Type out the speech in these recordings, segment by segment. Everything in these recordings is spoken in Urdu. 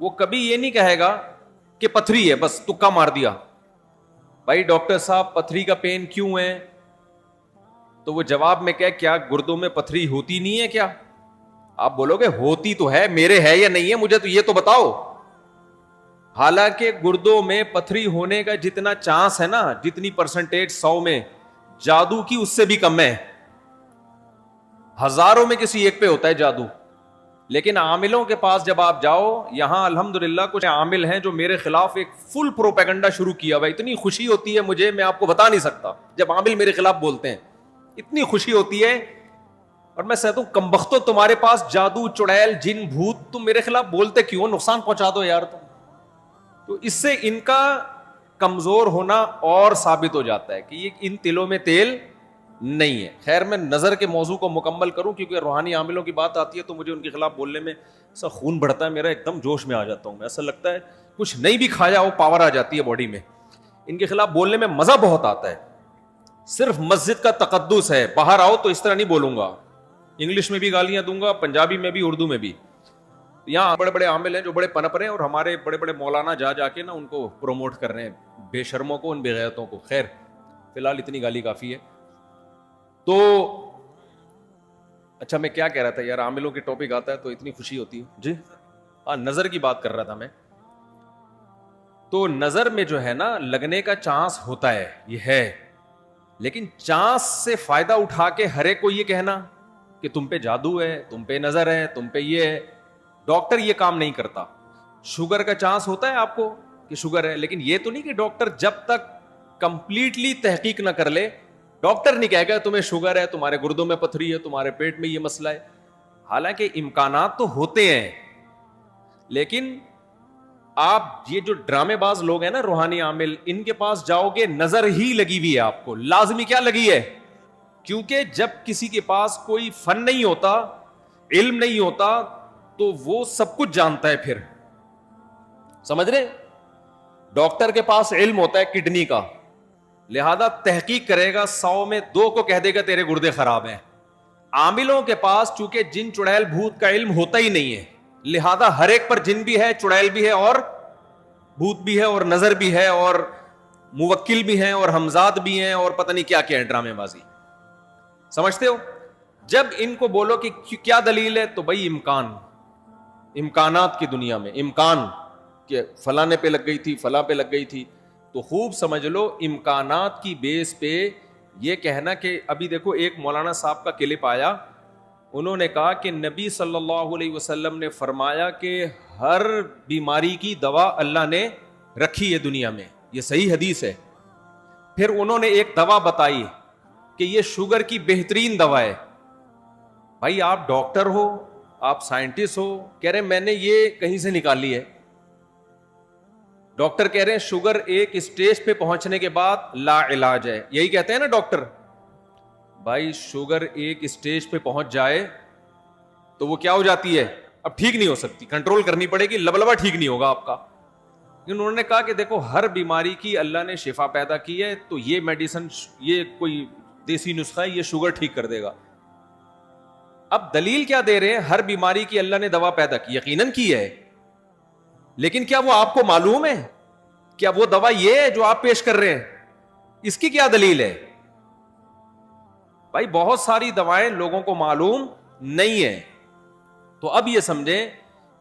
وہ کبھی یہ نہیں کہے گا کہ پتھری ہے بس تکا مار دیا. بھائی ڈاکٹر صاحب پتھری کا پین کیوں ہے؟ تو وہ جواب میں کہ کیا گردوں میں پتھری ہوتی نہیں ہے کیا؟ آپ بولو گے ہوتی تو ہے, میرے ہے یا نہیں ہے مجھے تو یہ تو بتاؤ. حالانکہ گردوں میں پتھری ہونے کا جتنا چانس ہے نا, جتنی پرسنٹیج 100 میں, جادو کی اس سے بھی کم ہے. ہزاروں میں کسی ایک پہ ہوتا ہے جادو. لیکن عاملوں کے پاس جب آپ جاؤ, یہاں الحمدللہ کچھ عامل ہیں جو میرے خلاف ایک فل پروپیگنڈا شروع کیا ہوا. اتنی خوشی ہوتی ہے مجھے, میں آپ کو بتا نہیں سکتا, جب عامل میرے خلاف بولتے ہیں اتنی خوشی ہوتی ہے. اور میں کہتا ہوں کمبختو, تمہارے پاس جادو چڑیل جن بھوت, تم میرے خلاف بولتے کیوں؟ نقصان پہنچا دو یار تم. تو اس سے ان کا کمزور ہونا اور ثابت ہو جاتا ہے کہ یہ ان تلوں میں تیل نہیں ہے. خیر میں نظر کے موضوع کو مکمل کروں کیونکہ روحانی عاملوں کی بات آتی ہے تو مجھے ان کے خلاف بولنے میں ایسا خون بڑھتا ہے میرا, ایک دم جوش میں آ جاتا ہوں. ایسا لگتا ہے کچھ نہیں بھی کھایا ہو پاور آ جاتی ہے باڈی میں. ان کے خلاف بولنے میں مزہ بہت آتا ہے. صرف مسجد کا تقدس ہے, باہر آؤ تو اس طرح نہیں بولوں گا, انگلش میں بھی گالیاں دوں گا, پنجابی میں بھی, اردو میں بھی. یہاں بڑے بڑے عامل ہیں جو بڑے پنپ رہے ہیں اور ہمارے بڑے بڑے مولانا جا کے نا ان کو پروموٹ کر رہے ہیں, بے شرموں کو, ان بے غیرتوں کو. خیر فی الحال اتنی گالی کافی ہے. تو اچھا میں کیا کہہ رہا تھا یار, عاملوں کے ٹاپک آتا ہے تو اتنی خوشی ہوتی ہے. جی ہاں, نظر کی بات کر رہا تھا میں. تو نظر میں جو ہے نا لگنے کا چانس ہوتا ہے, یہ ہے, لیکن چانس سے فائدہ اٹھا کے ہر ایک کو یہ کہنا کہ تم پہ جادو ہے, تم پہ نظر ہے, تم پہ یہ ہے. ڈاکٹر یہ کام نہیں کرتا. شوگر کا چانس ہوتا ہے آپ کو کہ شوگر ہے, لیکن یہ تو نہیں کہ ڈاکٹر جب تک کمپلیٹلی تحقیق نہ کر لے, ڈاکٹر نہیں کہے گا تمہیں شوگر ہے, تمہارے گردوں میں پتھری ہے, تمہارے پیٹ میں یہ مسئلہ ہے. حالانکہ امکانات تو ہوتے ہیں, لیکن آپ یہ جو ڈرامے باز لوگ ہیں نا روحانی عامل, ان کے پاس جاؤ گے نظر ہی لگی ہوئی ہے آپ کو. لازمی کیا لگی ہے؟ کیونکہ جب کسی کے پاس کوئی فن نہیں ہوتا, علم نہیں ہوتا, تو وہ سب کچھ جانتا ہے. پھر سمجھ رہے, ڈاکٹر کے پاس علم ہوتا ہے کڈنی کا, لہذا تحقیق کرے گا, 100 میں 2 کو کہہ دے گا تیرے گردے خراب ہیں. عاملوں کے پاس چونکہ جن چڑیل بھوت کا علم ہوتا ہی نہیں ہے, لہذا ہر ایک پر جن بھی ہے, چڑیل بھی ہے, اور بھوت بھی ہے, اور نظر بھی ہے, اور موکل بھی ہیں, اور ہمزاد بھی ہیں, اور پتہ نہیں کیا کیا ہے ڈرامے بازی. سمجھتے ہو؟ جب ان کو بولو کہ کیا دلیل ہے, تو بھائی امکانات کی دنیا میں امکان کہ فلانے پہ لگ گئی تھی, فلاں پہ لگ گئی تھی, تو خوب سمجھ لو امکانات کی بیس پہ یہ کہنا کہ ابھی دیکھو ایک مولانا صاحب کا کلپ آیا, انہوں نے کہا کہ نبی صلی اللہ علیہ وسلم نے فرمایا کہ ہر بیماری کی دوا اللہ نے رکھی ہے دنیا میں, یہ صحیح حدیث ہے. پھر انہوں نے ایک دوا بتائی کہ یہ شوگر کی بہترین دوا ہے. بھائی آپ ڈاکٹر ہو, آپ سائنٹسٹ ہو, کہہ رہے میں نے یہ کہیں سے نکالی ہے. ڈاکٹر کہہ رہے ہیں شوگر ایک اسٹیج پہ پہنچنے کے بعد لا علاج ہے, یہی کہتے ہیں نا ڈاکٹر. بھائی شوگر ایک اسٹیج پہ پہنچ جائے تو وہ کیا ہو جاتی ہے, اب ٹھیک نہیں ہو سکتی, کنٹرول کرنی پڑے گی, لبلبا ٹھیک نہیں ہوگا آپ کا. انہوں نے کہا کہ دیکھو ہر بیماری کی اللہ نے شفا پیدا کی ہے, تو یہ میڈیسن, یہ کوئی دیسی نسخہ ہے, یہ شوگر ٹھیک کر دے گا. اب دلیل کیا دے رہے ہیں؟ ہر بیماری کی اللہ نے دوا پیدا کی, یقیناً کی ہے, لیکن کیا وہ آپ کو معلوم ہے؟ کیا وہ دوا یہ ہے جو آپ پیش کر رہے ہیں؟ اس کی کیا دلیل ہے؟ بھائی بہت ساری دوائیں لوگوں کو معلوم نہیں ہے. تو اب یہ سمجھیں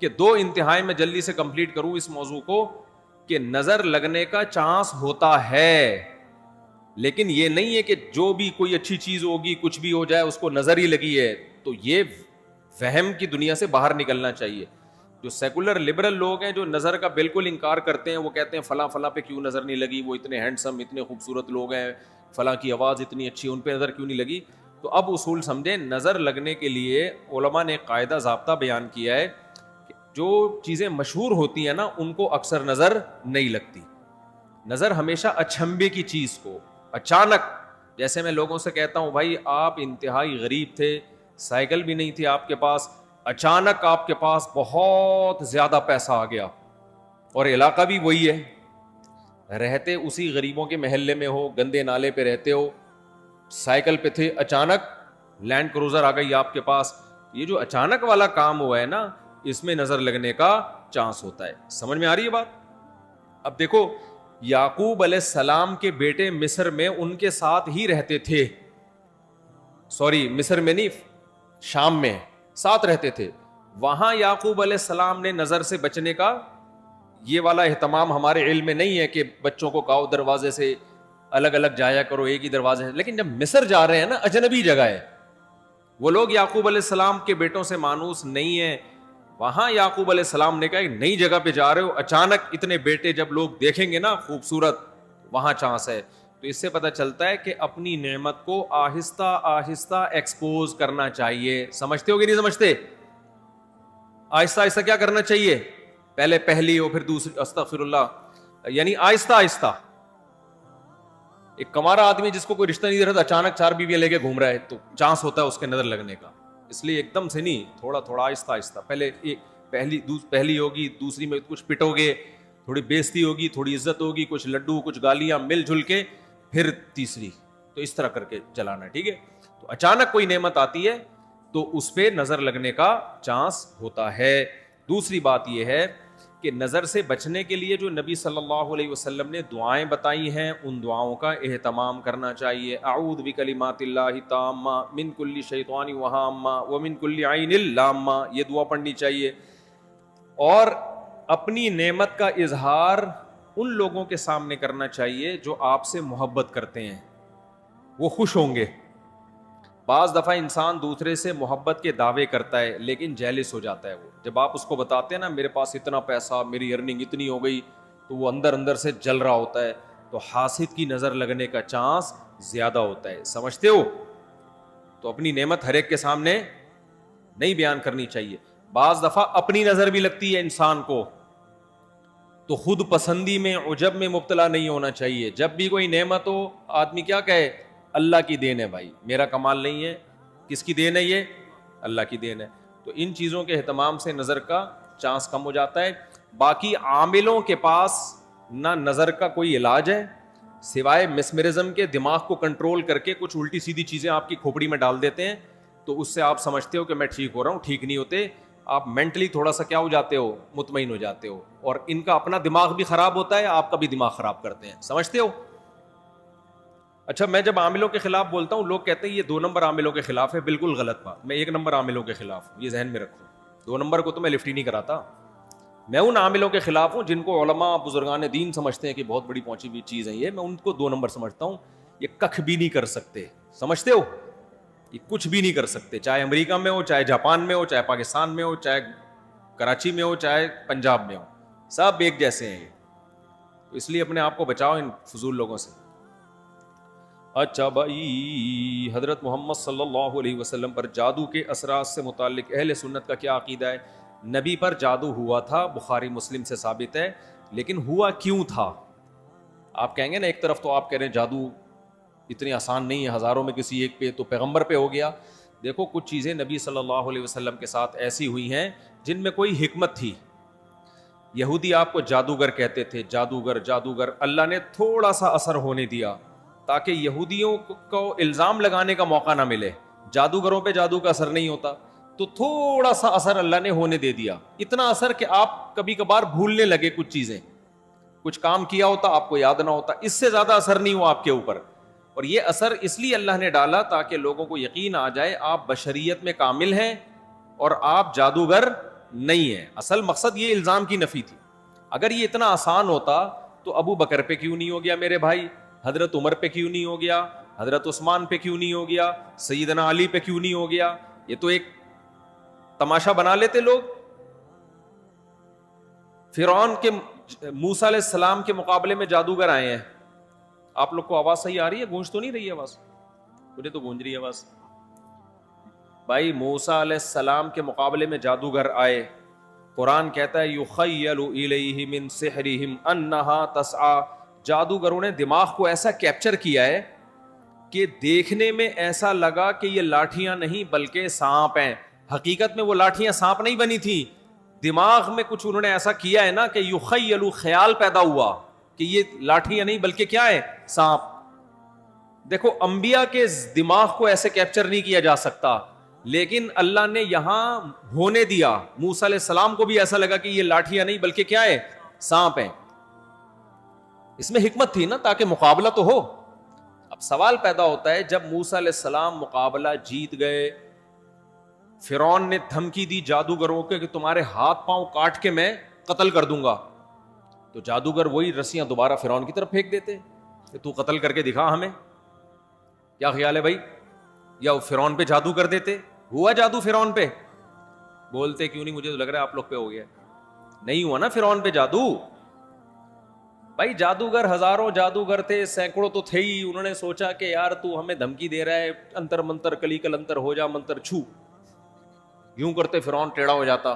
کہ 2 انتہائی میں جلدی سے کمپلیٹ کروں اس موضوع کو, کہ نظر لگنے کا چانس ہوتا ہے, لیکن یہ نہیں ہے کہ جو بھی کوئی اچھی چیز ہوگی, کچھ بھی ہو جائے, اس کو نظر ہی لگی ہے. تو یہ وہم کی دنیا سے باہر نکلنا چاہیے. جو سیکولر لبرل لوگ ہیں جو نظر کا بالکل انکار کرتے ہیں, وہ کہتے ہیں فلاں فلاں پہ کیوں نظر نہیں لگی, وہ اتنے ہینڈسم, اتنے خوبصورت لوگ ہیں, فلاں کی آواز اتنی اچھی, ان پہ نظر کیوں نہیں لگی. تو اب اصول سمجھیں, نظر لگنے کے لیے علماء نے ایک قاعدہ ضابطہ بیان کیا ہے کہ جو چیزیں مشہور ہوتی ہیں نا ان کو اکثر نظر نہیں لگتی. نظر ہمیشہ اچھمبے کی چیز کو اچانک, جیسے میں لوگوں سے کہتا ہوں بھائی آپ انتہائی غریب تھے, سائیکل بھی نہیں تھی آپ کے پاس, اچانک آپ کے پاس بہت زیادہ پیسہ آ گیا, اور علاقہ بھی وہی ہے, رہتے اسی غریبوں کے محلے میں ہو, گندے نالے پہ رہتے ہو, سائیکل پہ تھے, اچانک لینڈ کروزر آ گئی آپ کے پاس. یہ جو اچانک والا کام ہوا ہے نا, اس میں نظر لگنے کا چانس ہوتا ہے. سمجھ میں آ رہی ہے بات؟ اب دیکھو یعقوب علیہ السلام کے بیٹے مصر میں ان کے ساتھ ہی رہتے تھے, سوری مصر میں نہیں, شام میں ساتھ رہتے تھے. وہاں یعقوب علیہ السلام نے نظر سے بچنے کا یہ والا اہتمام ہمارے علم میں نہیں ہے کہ بچوں کو کہو دروازے سے الگ الگ جایا کرو, ایک ہی دروازے سے. لیکن جب مصر جا رہے ہیں نا, اجنبی جگہ ہے, وہ لوگ یعقوب علیہ السلام کے بیٹوں سے مانوس نہیں ہیں. وہاں یعقوب علیہ السلام نے کہا ایک نئی جگہ پہ جا رہے ہو, اچانک اتنے بیٹے جب لوگ دیکھیں گے نا خوبصورت, وہاں چانس ہے. تو اس سے پتہ چلتا ہے کہ اپنی نعمت کو آہستہ آہستہ ایکسپوز کرنا چاہیے. سمجھتے ہو کہ نہیں سمجھتے؟ آہستہ آہستہ کیا کرنا چاہیے؟ پہلے پہلی ہو پھر دوسری, استغفر اللہ, یعنی آہستہ آہستہ. ایک کمارا آدمی جس کو کوئی رشتہ نہیں دے رہا تھا, اچانک 4 بیویاں لے کے گھوم رہا ہے, تو چانس ہوتا ہے اس کے نظر لگنے کا. اس لیے ایک دم سے نہیں, تھوڑا تھوڑا آہستہ آہستہ. پہلے پہلی ہوگی, دوسری میں کچھ پٹو گے, تھوڑی بےزتی ہوگی, تھوڑی عزت ہوگی, کچھ لڈو کچھ گالیاں مل جل کے, پھر تیسری. تو اس طرح کر کے چلانا, ٹھیک ہے؟ تو اچانک کوئی نعمت آتی ہے تو اس پہ نظر لگنے کا چانس ہوتا ہے. دوسری بات یہ ہے کہ نظر سے بچنے کے لیے جو نبی صلی اللہ علیہ وسلم نے دعائیں بتائی ہیں, ان دعاؤں کا اہتمام کرنا چاہیے. اعوذ بکلمات اللہ التامہ من کل شیطان وہامہ ومن کل عین لامہ, یہ دعا پڑھنی چاہیے. اور اپنی نعمت کا اظہار ان لوگوں کے سامنے کرنا چاہیے جو آپ سے محبت کرتے ہیں, وہ خوش ہوں گے. بعض دفعہ انسان دوسرے سے محبت کے دعوے کرتا ہے لیکن جیلس ہو جاتا ہے. وہ جب آپ اس کو بتاتے ہیں نا میرے پاس اتنا پیسہ, میری ارننگ اتنی ہو گئی, تو وہ اندر اندر سے جل رہا ہوتا ہے. تو حاسد کی نظر لگنے کا چانس زیادہ ہوتا ہے. سمجھتے ہو؟ تو اپنی نعمت ہر ایک کے سامنے نہیں بیان کرنی چاہیے. بعض دفعہ اپنی نظر بھی لگتی ہے انسان کو, تو خود پسندی میں عجب میں مبتلا نہیں ہونا چاہیے. جب بھی کوئی نعمت ہو آدمی کیا کہے, اللہ کی دین ہے بھائی, میرا کمال نہیں ہے. کس کی دین ہے؟ یہ اللہ کی دین ہے. تو ان چیزوں کے اہتمام سے نظر کا چانس کم ہو جاتا ہے. باقی عاملوں کے پاس نہ نظر کا کوئی علاج ہے سوائے مسمرزم کے, دماغ کو کنٹرول کر کے کچھ الٹی سیدھی چیزیں آپ کی کھوپڑی میں ڈال دیتے ہیں, تو اس سے آپ سمجھتے ہو کہ میں ٹھیک ہو رہا ہوں. ٹھیک نہیں ہوتے, آپ مینٹلی تھوڑا سا کیا ہو جاتے ہو, مطمئن ہو جاتے ہو. اور ان کا اپنا دماغ بھی خراب ہوتا ہے, آپ کا بھی دماغ خراب کرتے ہیں. سمجھتے ہو؟ اچھا, میں جب عاملوں کے خلاف بولتا ہوں لوگ کہتے ہیں یہ 2 نمبر عاملوں کے خلاف ہے. بالکل غلط بات. میں 1 نمبر عاملوں کے خلاف ہوں, یہ ذہن میں رکھو. 2 نمبر کو تو میں لفٹ ہی نہیں کراتا. میں ان عاملوں کے خلاف ہوں جن کو علماء بزرگان دین سمجھتے ہیں کہ بہت بڑی پہنچی ہوئی چیز ہے یہ. میں ان کو 2 نمبر سمجھتا ہوں. یہ کخ بھی نہیں کر سکتے. سمجھتے ہو؟ یہ کچھ بھی نہیں کر سکتے, چاہے امریکہ میں ہو, چاہے جاپان میں ہو, چاہے پاکستان میں ہو, چاہے کراچی میں ہو, چاہے پنجاب میں ہو, سب ایک جیسے ہیں. تو اس لیے اپنے آپ کو بچاؤ ان فضول لوگوں سے. اچھا بھائی, حضرت محمد صلی اللہ علیہ وسلم پر جادو کے اثرات سے متعلق اہل سنت کا کیا عقیدہ ہے؟ نبی پر جادو ہوا تھا, بخاری مسلم سے ثابت ہے, لیکن ہوا کیوں تھا؟ آپ کہیں گے نا ایک طرف تو آپ کہہ رہے ہیں جادو اتنی آسان نہیں ہے, ہزاروں میں کسی ایک پہ, تو پیغمبر پہ ہو گیا. دیکھو کچھ چیزیں نبی صلی اللہ علیہ وسلم کے ساتھ ایسی ہوئی ہیں جن میں کوئی حکمت تھی. یہودی آپ کو جادوگر کہتے تھے, جادوگر جادوگر. اللہ نے تھوڑا سا اثر ہونے دیا تاکہ یہودیوں کو الزام لگانے کا موقع نہ ملے. جادوگروں پہ جادو کا اثر نہیں ہوتا, تو تھوڑا سا اثر اللہ نے ہونے دے دیا. اتنا اثر کہ آپ کبھی کبھار بھولنے لگے کچھ چیزیں, کچھ کام کیا ہوتا آپ کو یاد نہ ہوتا. اس سے زیادہ اثر نہیں ہوا آپ کے اوپر. اور یہ اثر اس لیے اللہ نے ڈالا تاکہ لوگوں کو یقین آ جائے آپ بشریت میں کامل ہیں اور آپ جادوگر نہیں ہیں. اصل مقصد یہ الزام کی نفی تھی. اگر یہ اتنا آسان ہوتا تو ابو بکر پہ کیوں نہیں ہو گیا میرے بھائی, حضرت عمر پہ کیوں نہیں ہو گیا, حضرت عثمان پہ کیوں نہیں ہو گیا, سیدنا علی پہ کیوں نہیں ہو گیا؟ یہ تو ایک تماشا بنا لیتے لوگ. فرعون کے موسیٰ علیہ السلام کے مقابلے میں جادوگر آئے ہیں. آپ لوگ کو آواز صحیح آ رہی ہے؟ گونج تو نہیں رہی ہے آواز؟ مجھے تو گونج رہی ہے آواز. بھائی موسیٰ علیہ السلام کے مقابلے میں جادوگر آئے. قرآن کہتا ہے یخیل الیہ من سحرہم انہا تسعی. جادوگروں نے دماغ کو ایسا کیپچر کیا ہے کہ دیکھنے میں ایسا لگا کہ یہ لاٹھیاں نہیں بلکہ سانپ ہیں. حقیقت میں وہ لاٹھیاں سانپ نہیں بنی تھی, دماغ میں کچھ انہوں نے ایسا کیا ہے نا کہ یخیل, خیال پیدا ہوا کہ یہ لاٹھیاں نہیں بلکہ کیا ہے, سانپ. دیکھو انبیاء کے دماغ کو ایسے کیپچر نہیں کیا جا سکتا. لیکن اللہ نے یہاں ہونے دیا. موسیٰ علیہ السلام کو بھی ایسا لگا کہ یہ لاٹھیاں نہیں بلکہ کیا ہے, سانپ ہیں. اس میں حکمت تھی نا, تاکہ مقابلہ تو ہو. اب سوال پیدا ہوتا ہے, جب موسیٰ علیہ السلام مقابلہ جیت گئے, فرعون نے دھمکی دی جادوگروں کے کہ تمہارے ہاتھ پاؤں کاٹ کے میں قتل کر دوں گا, تو جادوگر وہی رسیاں دوبارہ فرعون کی طرف پھینک دیتے کہ تو قتل کر کے دکھا ہمیں. کیا خیال ہے بھائی؟ یا فرعون پہ جادو کر دیتے. ہوا جادو فرعون پہ؟ بولتے کیوں نہیں, مجھے تو لگ رہا ہے آپ لوگ پہ ہو گیا. نہیں ہوا نا فرعون پہ جادو. بھائی جادوگر ہزاروں جادوگر تھے, سینکڑوں تو تھے ہی. انہوں نے سوچا کہ یار تو ہمیں دھمکی دے رہا ہے, انتر منتر کلی کل انتر ہو جا منتر چھو, یوں کرتے فرعون ٹیڑھا ہو جاتا.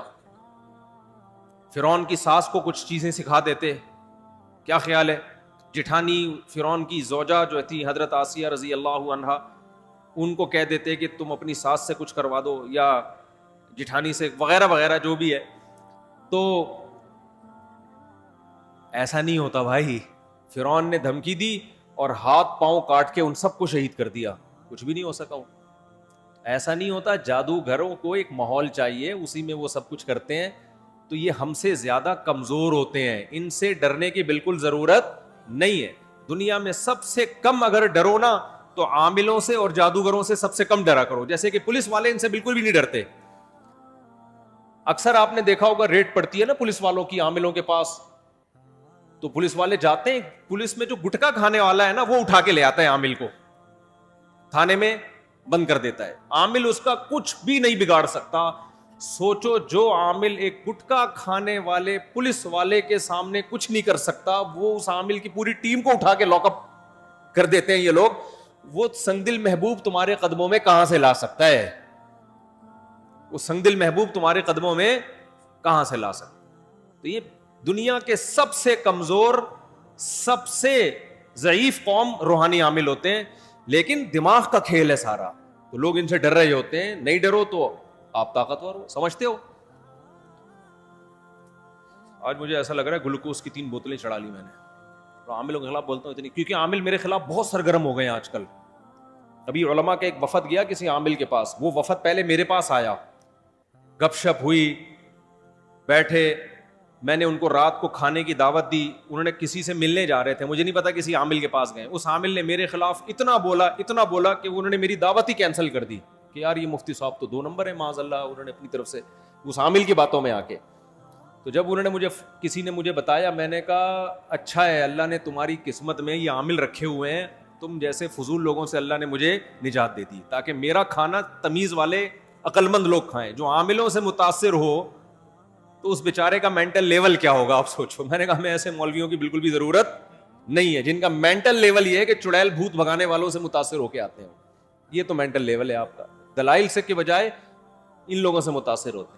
فرعون کی ساس کو کچھ چیزیں سکھا دیتے. کیا خیال ہے؟ جٹھانی فرعون کی زوجہ جو تھی حضرت آسیہ رضی اللہ عنہا, ان کو کہہ دیتے کہ تم اپنی ساس سے کچھ کروا دو, یا جٹھانی سے, وغیرہ وغیرہ جو بھی ہے. تو ایسا نہیں ہوتا بھائی. فرعون نے دھمکی دی اور ہاتھ پاؤں کاٹ کے ان سب کو شہید کر دیا. کچھ بھی نہیں ہو سکا. ایسا نہیں ہوتا. جادوگروں کو ایک ماحول چاہیے, اسی میں وہ سب کچھ کرتے ہیں. تو یہ ہم سے زیادہ کمزور ہوتے ہیں, ان سے ڈرنے کی بالکل ضرورت نہیں ہے. دنیا میں سب سے کم اگر ڈرو نا تو عاملوں سے اور جادوگروں سے سب سے کم ڈرا کرو. جیسے کہ پولیس والے, ان سے بالکل بھی نہیں ڈرتے. اکثر آپ نے دیکھا ہوگا ریڈ پڑتی ہے نا پولیس والوں کی عاملوں کے پاس, تو پولیس والے جاتے ہیں, پولیس میں جو گٹکا کھانے والا ہے نا وہ اٹھا کے لے آتا ہے عامل کو, تھانے میں بند کر دیتا ہے. عامل اس کا کچھ بھی نہیں بگاڑ سکتا. سوچو, جو عامل ایک گٹکا کھانے والے پولیس والے کے سامنے کچھ نہیں کر سکتا, وہ اس عامل کی پوری ٹیم کو اٹھا کے لاک اپ کر دیتے ہیں یہ لوگ. وہ سنگدل محبوب تمہارے قدموں میں کہاں سے لا سکتا ہے؟ وہ سنگدل محبوب تمہارے قدموں میں کہاں سے لا سکتا؟ تو یہ دنیا کے سب سے کمزور, سب سے ضعیف قوم روحانی عامل ہوتے ہیں. لیکن دماغ کا کھیل ہے سارا, تو لوگ ان سے ڈر رہے ہوتے ہیں. نہیں ڈرو تو آپ طاقتور ہو, سمجھتے ہو. آج مجھے ایسا لگ رہا ہے گلوکوز کی 3 بوتلیں چڑھا لی میں نے. تو عاملوں کے خلاف بولتا ہوں اتنی, کیونکہ عامل میرے خلاف بہت سرگرم ہو گئے ہیں آج کل. ابھی علماء کا ایک وفد گیا کسی عامل کے پاس, وہ وفد پہلے میرے پاس آیا, گپ شپ ہوئی, بیٹھے, میں نے ان کو رات کو کھانے کی دعوت دی. انہوں نے کسی سے ملنے جا رہے تھے, مجھے نہیں پتا کسی عامل کے پاس گئے. اس عامل نے میرے خلاف اتنا بولا کہ انہوں نے میری دعوت ہی کینسل کر دی کہ یار یہ مفتی صاحب تو 2 نمبر ہے معاذ اللہ. انہوں نے اپنی طرف سے اس عامل کی باتوں میں آ کے, تو جب انہوں نے کسی نے مجھے بتایا, میں نے کہا اچھا ہے, اللہ نے تمہاری قسمت میں یہ عامل رکھے ہوئے ہیں, تم جیسے فضول لوگوں سے اللہ نے مجھے نجات دے دی, تاکہ میرا کھانا تمیز والے عقل مند لوگ کھائیں. جو عاملوں سے متاثر ہو تو اس بیچارے کا مینٹل لیول کیا ہوگا آپ سوچو. میں نے کہا ہمیں ایسے مولویوں کی بالکل بھی ضرورت نہیں ہے جن کا مینٹل لیول یہ ہے کہ چڑیل بھوت بھگانے والوں سے متاثر ہو کے آتے ہیں. یہ تو مینٹل لیول ہے آپ کا, دلائل سے کے بجائے ان لوگوں سے متاثر ہوتے ہیں.